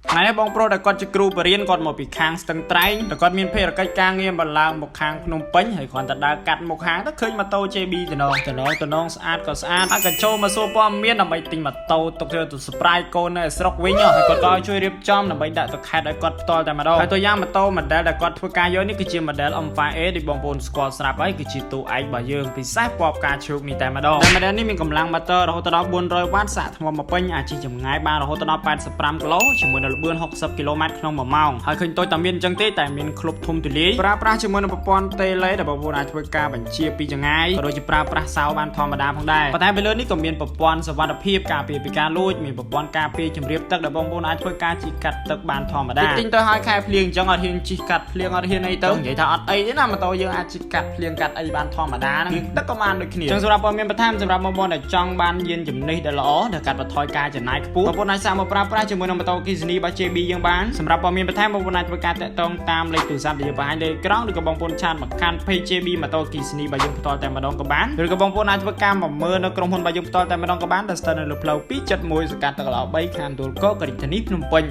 ngày bong pro đã con chỉ cừu bờ riên còn một bị khang tầng trái đã con miền phê là cái ca nghiêm bờ lang một khang phnom penh hay còn đã cắt một khang tất khơi mà tàu chơi bi từ nong sát có sát ăn cả châu mà xô bom miên là mấy tình mà tàu tục chơi tụt spray côn này sọc với nhau hay còn coi chui riệp chom là mấy đại tụt khai đại con toแต่มาđâu hay tôi giang mà tàu mà đã con thua ca yếu ní cái chuyện mà đã ông phái ấy đi bong bồn squad sạp ấy cái chuyện tụ ấy bà dương bị sát bọp ca chụp níแต่มาđâuแต่มาđây ní mình cầm lăng mà tơ rồi tao đó buôn rồi quát xạ thằng mà penh chỉ chừng ngày ba rồi tao đó 85 kg chỉ muốn là buôn 60 km ក្នុងមួយម៉ោងហើយឃើញតូចតែមានអញ្ចឹងទេតែមានក្លុបធំទូលាយប្រើប្រាស់ជាមួយនឹងប្រព័ន្ធតេឡេដែលបងប្អូនអាចធ្វើការបញ្ជាពីចង្ងាយក៏ដូចជាប្រើប្រាស់សោបានធម្មតាផងដែរប៉ុន្តែពេលលើនេះក៏មានប្រព័ន្ធសុវត្ថិភាពការពារពីការលួចមានប្រព័ន្ធការពារជំរាបទឹកដែលបងប្អូនអាចធ្វើការជីកាត់ទឹកបានធម្មតាទិញទៅហើយខែភ្លៀងអញ្ចឹងអត់ហ៊ានជីកាត់ភ្លៀងអត់ហ៊ានអីទៅនិយាយថាអត់អីទេណាម៉ូតូយើងអាចជីកាត់ភ្លៀងកាត់អីបានធម្មតាហ្នឹងទឹកក៏បានដូចគ្នាអញ្ចឹងសម្រាប់ព័ត៌មានបន្ថែមសម្រាប់បងប្អូនដែលចង់បានយានជំនិះដែលល្អដែលកាត់បន្ថយការចំណាយខ្ពស់បងប្អូនអាចសាកមកប្រើប្រាស់ជាមួយនឹងម៉ូតូ Kizuni របស់ JB យើងបានសម្រាប់ព័ត៌មានបន្ថែមបងប្អូនអាចធ្វើការតាក់ទងតាមលេខទូរស័ព្ទដែលយើងបង្ហាញលើក្រោមឬក៏បងប្អូនឆាតមកកាន់ page JB ម៉ូតូ Kizuni របស់យើងផ្ទាល់តែម្ដងក៏បានឬក៏បងប្អូនអាចធ្វើការមកមើលនៅក្រុមហ៊ុនរបស់យើងផ្ទាល់តែម្ដងក៏បានដែលស្ថិតនៅលើផ្លូវ271សង្កាត់ទឹកឡោ3ខណ្ឌទួលគោករាជធានីភ្នំពេញ